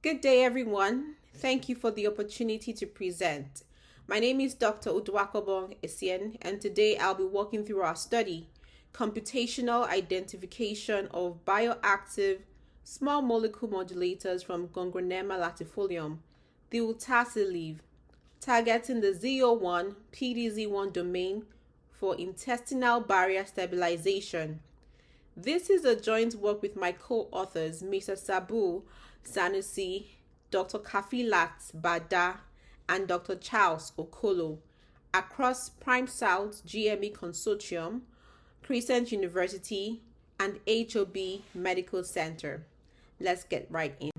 Good day, everyone. Thank you for the opportunity to present. My name is Dr. Uduakobong Essien, and today I'll be walking through our study, Computational Identification of Bioactive Small Molecule Modulators from Gongronema latifolium, the Utazi Leaf, targeting the ZO-1 PDZ1 domain for intestinal barrier stabilization. This is a joint work with my co-authors, Mr. Sabu Sanusi, Dr. Kafilat Bada, and Dr. Charles Okolo across Prime South GME Consortium, Crescent University, and HOB Medical Center. Let's get right in.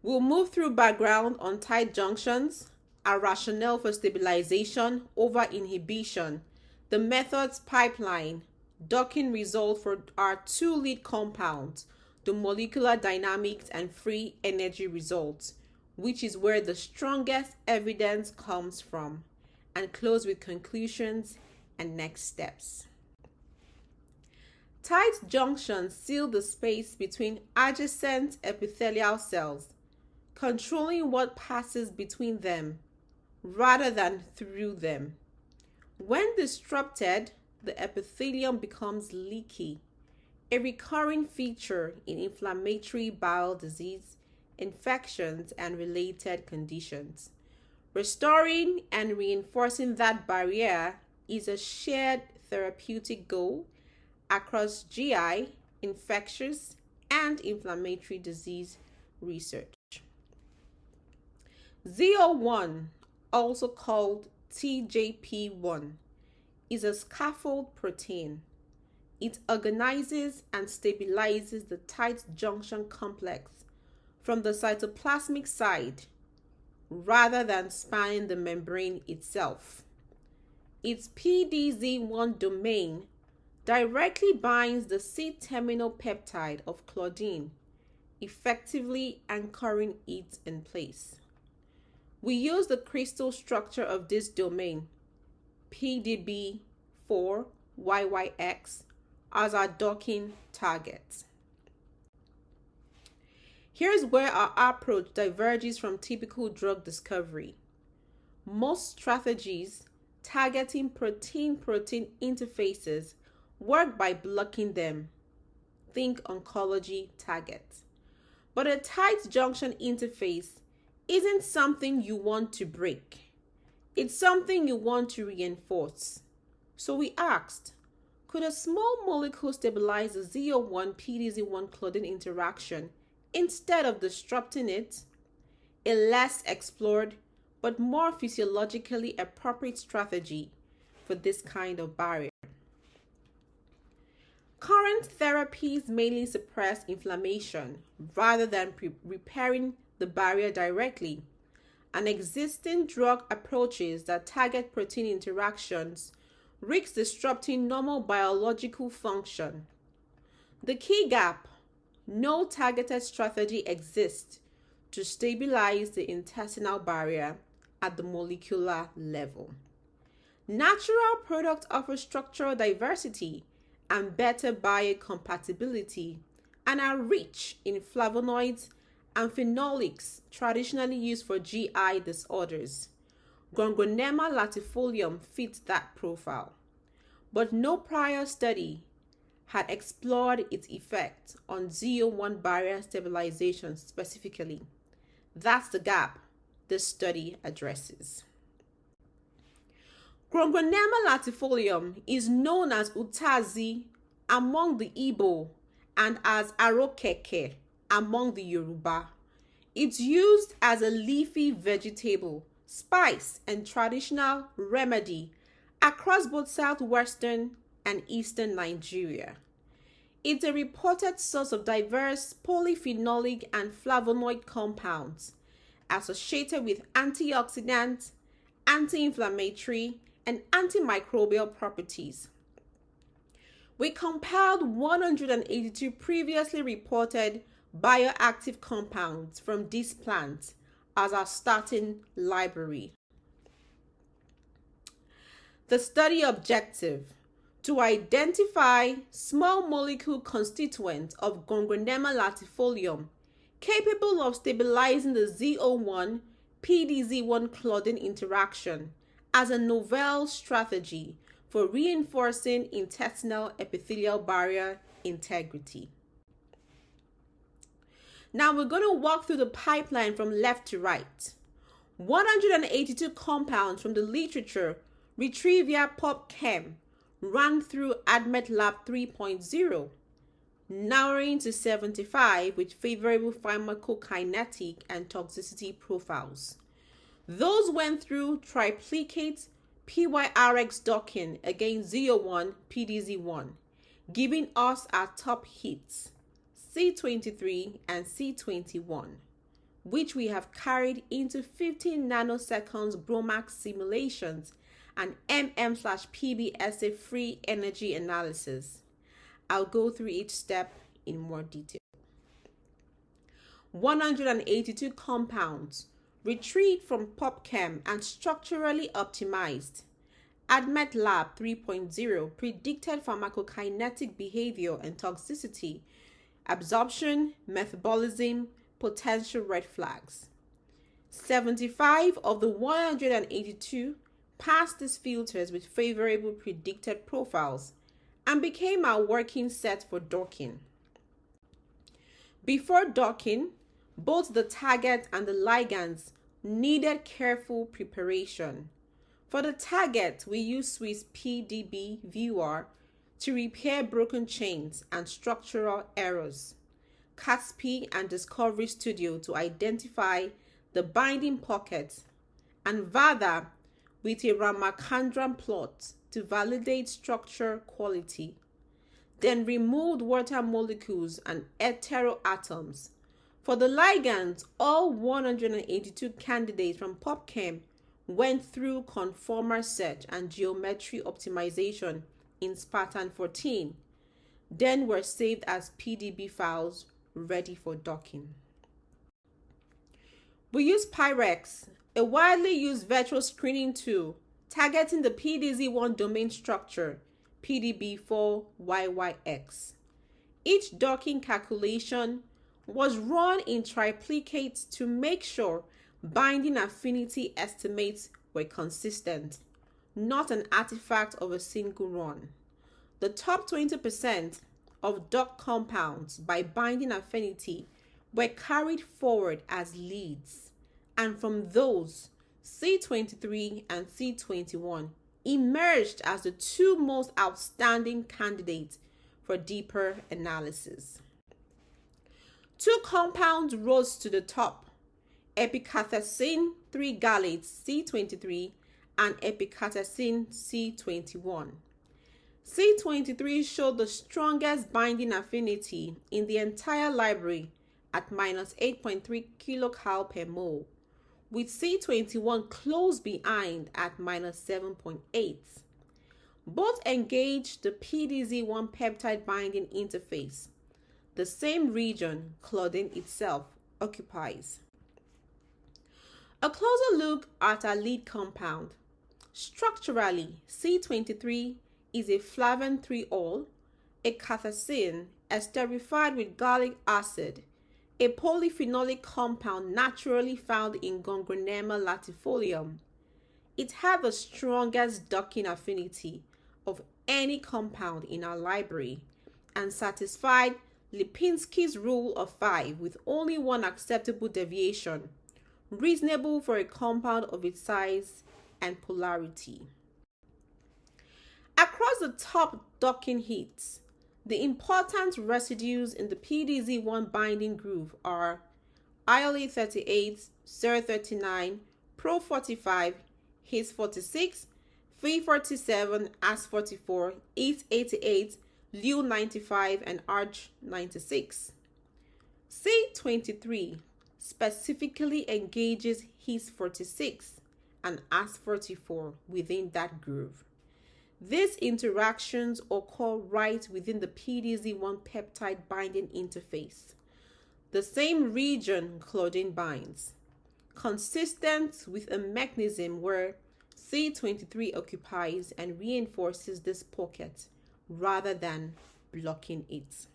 We'll move through background on tight junctions, our rationale for stabilization over inhibition, the methods pipeline, docking result for our two lead compounds, the molecular dynamics and free energy results, which is where the strongest evidence comes from, and close with conclusions and next steps. Tight junctions seal the space between adjacent epithelial cells, controlling what passes between them rather than through them. When disrupted, the epithelium becomes leaky, a recurring feature in inflammatory bowel disease, infections, and related conditions. Restoring and reinforcing that barrier is a shared therapeutic goal across GI, infectious, and inflammatory disease research. ZO-1, also called TJP1, is a scaffold protein. It organizes and stabilizes the tight junction complex from the cytoplasmic side rather than spanning the membrane itself. Its PDZ1 domain directly binds the C-terminal peptide of claudin, effectively anchoring it in place. We use the crystal structure of this domain, PDB4YYX, as our docking target. Here's where our approach diverges from typical drug discovery. Most strategies targeting protein-protein interfaces work by blocking them. Think oncology targets. But a tight junction interface isn't something you want to break. It's something you want to reinforce. So we asked, could a small molecule stabilize the ZO-1 PDZ1 claudin interaction instead of disrupting it? A less explored but more physiologically appropriate strategy for this kind of barrier. Current therapies mainly suppress inflammation rather than repairing the barrier directly, and existing drug approaches that target protein interactions risk disrupting normal biological function. The key gap: no targeted strategy exists to stabilize the intestinal barrier at the molecular level. Natural products offer structural diversity and better biocompatibility and are rich in flavonoids and phenolics traditionally used for GI disorders. Gongronema latifolium fits that profile, but no prior study had explored its effect on ZO-1 barrier stabilization specifically. That's the gap this study addresses. Gongronema latifolium is known as Utazi among the Igbo and as Arokeke among the Yoruba. It's used as a leafy vegetable, spice, and traditional remedy across both southwestern and eastern Nigeria. It's a reported source of diverse polyphenolic and flavonoid compounds associated with antioxidant, anti-inflammatory, and antimicrobial properties. We compiled 182 previously reported bioactive compounds from this plant as our starting library. The study objective: to identify small molecule constituents of Gongronema latifolium capable of stabilizing the ZO-1 PDZ1 claudin interaction as a novel strategy for reinforcing intestinal epithelial barrier integrity. Now we're going to walk through the pipeline from left to right. 182 compounds from the literature retrieve PubChem ran through ADMET Lab 3.0, narrowing to 75 with favorable pharmacokinetic and toxicity profiles. Those went through triplicate PyRx docking against ZO-1 PDZ1, giving us our top hits, C23 and C21, which we have carried into 15 nanoseconds GROMACS simulations and MM/PBSA free energy analysis. I'll go through each step in more detail. 182 compounds retrieved from PubChem and structurally optimized. ADMET Lab 3.0 predicted pharmacokinetic behavior and toxicity, absorption, metabolism, potential red flags. 75 of the 182 passed these filters with favorable predicted profiles and became our working set for docking. Before docking, both the target and the ligands needed careful preparation. For the target, we use Swiss PDB viewer to repair broken chains and structural errors, CASP and Discovery Studio to identify the binding pockets, and VADA with a Ramachandran plot to validate structure quality. Then removed water molecules and heteroatoms. For the ligands, all 182 candidates from PubChem went through conformer search and geometry optimization in Spartan 14, then were saved as PDB files ready for docking. We use PyRx, a widely used virtual screening tool targeting the PDZ1 domain structure, PDB4YYX. Each docking calculation was run in triplicates to make sure binding affinity estimates were consistent, not an artifact of a single run. The top 20% of docked compounds by binding affinity were carried forward as leads, and from those, C23 and C21 emerged as the two most outstanding candidates for deeper analysis. Two compounds rose to the top, epicatecin 3-galates C23 and epicatecin C21. C23 showed the strongest binding affinity in the entire library at -8.3 kcal per mole, with C21 close behind at -7.8. Both engage the PDZ1 peptide binding interface, the same region claudin itself occupies. A closer look at our lead compound. Structurally, C23 is a flavin 3-ol, a catechin esterified with gallic acid, a polyphenolic compound naturally found in Gongronema latifolium. It had the strongest docking affinity of any compound in our library and satisfied Lipinski's rule of 5 with only one acceptable deviation, reasonable for a compound of its size and polarity. Across the top docking hits, the important residues in the PDZ1 binding groove are ILE38, SER39, Pro45, HIS46, Phi47, AS44, EAT88, LEU95, and ARG96. C23 specifically engages HIS46 and AS44 within that groove. These interactions occur right within the PDZ1 peptide binding interface, the same region claudin binds, consistent with a mechanism where C23 occupies and reinforces this pocket rather than blocking it.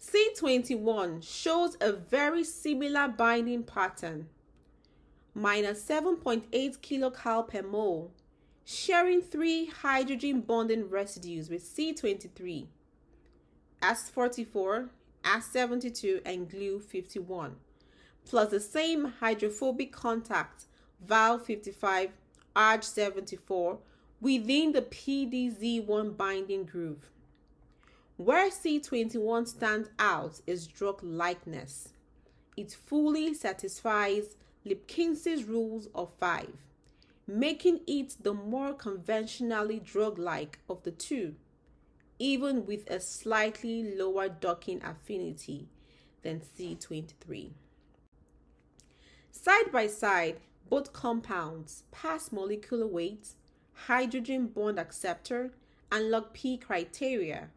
C21 shows a very similar binding pattern, minus 7.8 kcal per mole, sharing 3 hydrogen bonding residues with C23, S44, S72, and glue 51, plus the same hydrophobic contact, Val 55, Arg 74, within the PDZ1 binding groove. Where C21 stands out is drug likeness. It fully satisfies Lipkin's rules of 5, making it the more conventionally drug-like of the two, even with a slightly lower docking affinity than C23. Side by side, both compounds pass molecular weight, hydrogen bond acceptor, and log P criteria.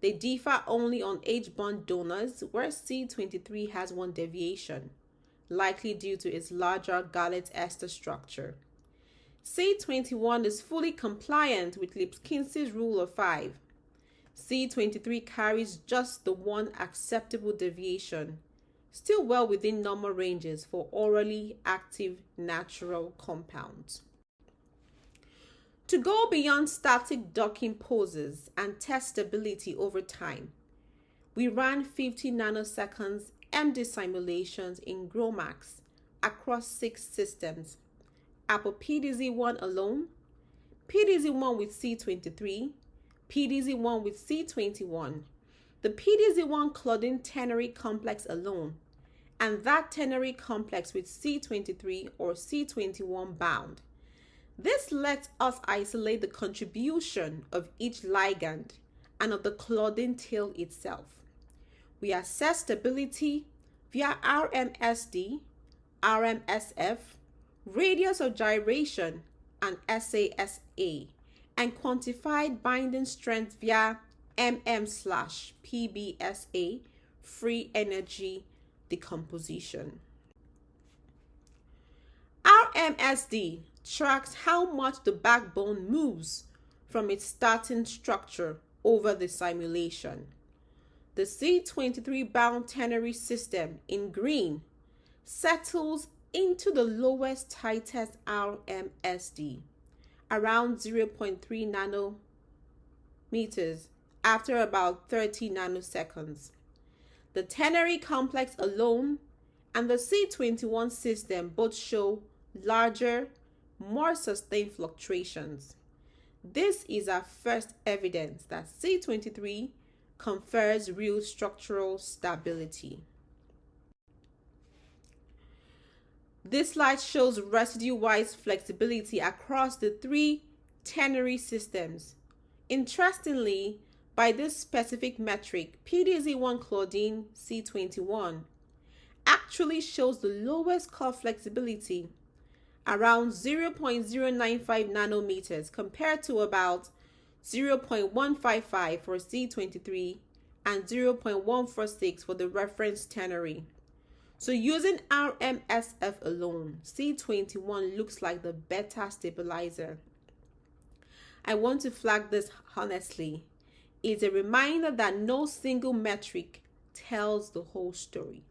They differ only on H bond donors, where C23 has one deviation, likely due to its larger Gallet ester structure. C21 is fully compliant with Lipkin's rule of 5. C23 carries just the one acceptable deviation, still well within normal ranges for orally active natural compounds. To go beyond static docking poses and test stability over time, we ran 50 nanoseconds MD simulations in GROMACS across 6 systems: Apple PDZ1 alone, PDZ1 with C23, PDZ1 with C21, the PDZ1 claudin ternary complex alone, and that ternary complex with C23 or C21 bound. This lets us isolate the contribution of each ligand and of the claudin tail itself. We assess stability via RMSD, RMSF, radius of gyration, and SASA, and quantified binding strength via MM/PBSA, free energy decomposition. RMSD tracks how much the backbone moves from its starting structure over the simulation. The C23 bound ternary system in green settles into the lowest, tightest RMSD, around 0.3 nanometers after about 30 nanoseconds. The ternary complex alone and the C21 system both show larger, more sustained fluctuations. This is our first evidence that C23 confers real structural stability. This slide shows residue-wise flexibility across the 3 ternary systems. Interestingly, by this specific metric, PDZ1 claudin C21 actually shows the lowest core flexibility, around 0.095 nanometers compared to about 0.155 for C23 and 0.146 for the reference ternary. So using RMSF alone, C21 looks like the better stabilizer. I want to flag this honestly. It's a reminder that no single metric tells the whole story,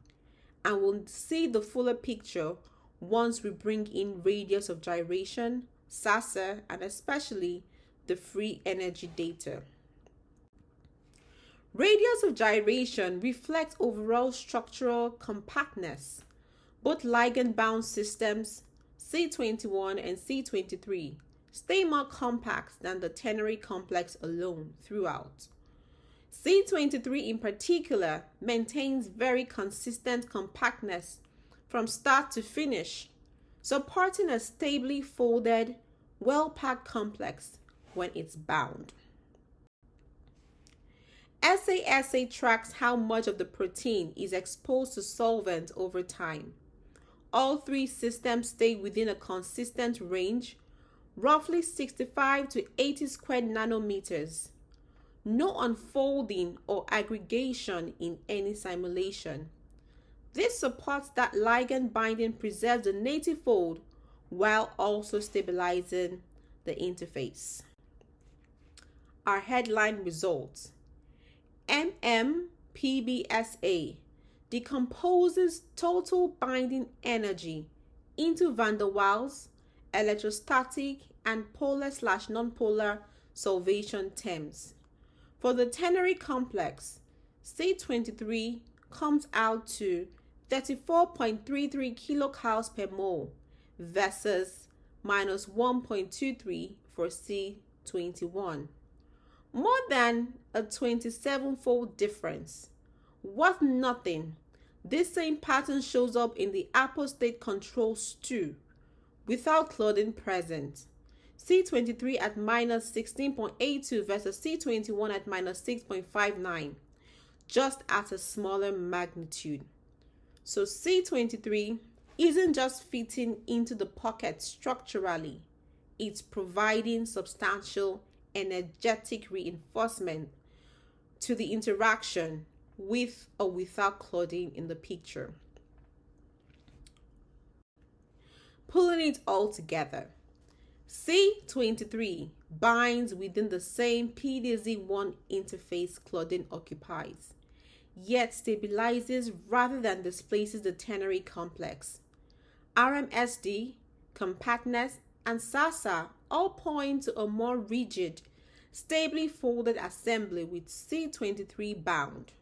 and we'll see the fuller picture once we bring in radius of gyration, SASA, and especially the free energy data. Radius of gyration reflects overall structural compactness. Both ligand-bound systems, C21 and C23, stay more compact than the ternary complex alone throughout. C23 in particular maintains very consistent compactness from start to finish, supporting a stably folded, well-packed complex when it's bound. SASA tracks how much of the protein is exposed to solvent over time. All 3 systems stay within a consistent range, roughly 65 to 80 squared nanometers. No unfolding or aggregation in any simulation. This supports that ligand binding preserves the native fold while also stabilizing the interface. Our headline results: MM PBSA, decomposes total binding energy into van der Waals, electrostatic, and polar/nonpolar solvation terms. For the ternary complex, C23 comes out to 34.33 kilocals per mole versus minus 1.23 for C21. More than a 27-fold difference. Worth nothing, this same pattern shows up in the apostate controls too, without claudin present. C23 at minus 16.82 versus C21 at minus 6.59, just at a smaller magnitude. So C23 isn't just fitting into the pocket structurally, it's providing substantial energetic reinforcement to the interaction with or without claudin in the picture. Pulling it all together, C23 binds within the same PDZ1 interface claudin occupies, yet stabilizes rather than displaces the ternary complex. RMSD, compactness, and SASA all point to a more rigid, stably folded assembly with C23 bound.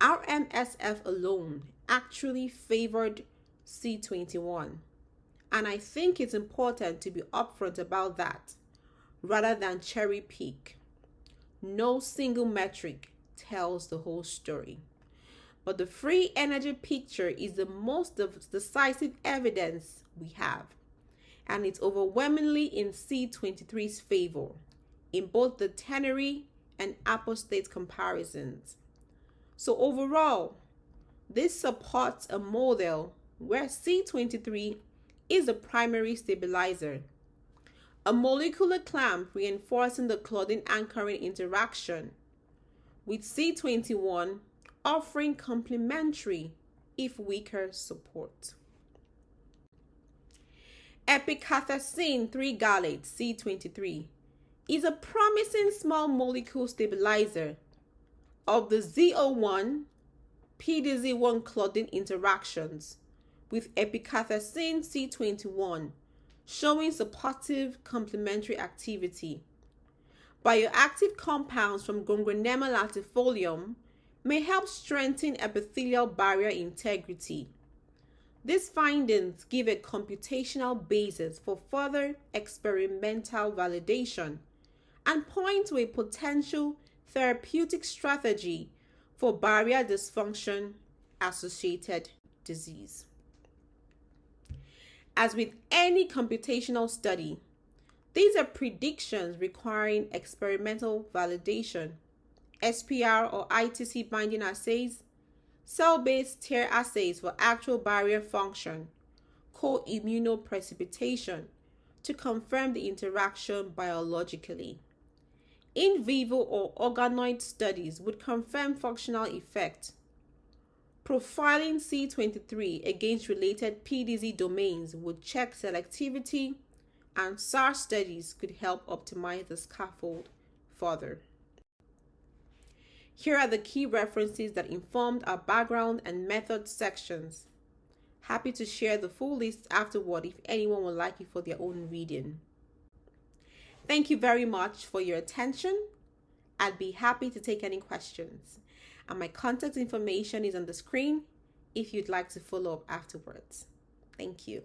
RMSF alone actually favored C21, and I think it's important to be upfront about that, rather than cherry pick. No single metric tells the whole story, but the free energy picture is the most decisive evidence we have, and it's overwhelmingly in C23's favor in both the ternary and apostate comparisons. So overall, this supports a model where C23 is the primary stabilizer, a molecular clamp reinforcing the claudin anchoring interaction, with C21 offering complementary, if weaker, support. Epicatecin 3-gallate C23 is a promising small molecule stabilizer of the ZO-1 PDZ1 claudin interactions with epicatecin C21, showing supportive complementary activity. Bioactive compounds from Gongronema latifolium may help strengthen epithelial barrier integrity. These findings give a computational basis for further experimental validation and point to a potential therapeutic strategy for barrier dysfunction associated disease. As with any computational study, these are predictions requiring experimental validation, SPR or ITC binding assays, cell-based tear assays for actual barrier function, co-immunoprecipitation to confirm the interaction biologically. In vivo or organoid studies would confirm functional effect. Profiling C23 against related PDZ domains would check selectivity, and SAR studies could help optimize the scaffold further. Here are the key references that informed our background and method sections. Happy to share the full list afterward if anyone would like it for their own reading. Thank you very much for your attention. I'd be happy to take any questions, and my contact information is on the screen if you'd like to follow up afterwards. Thank you.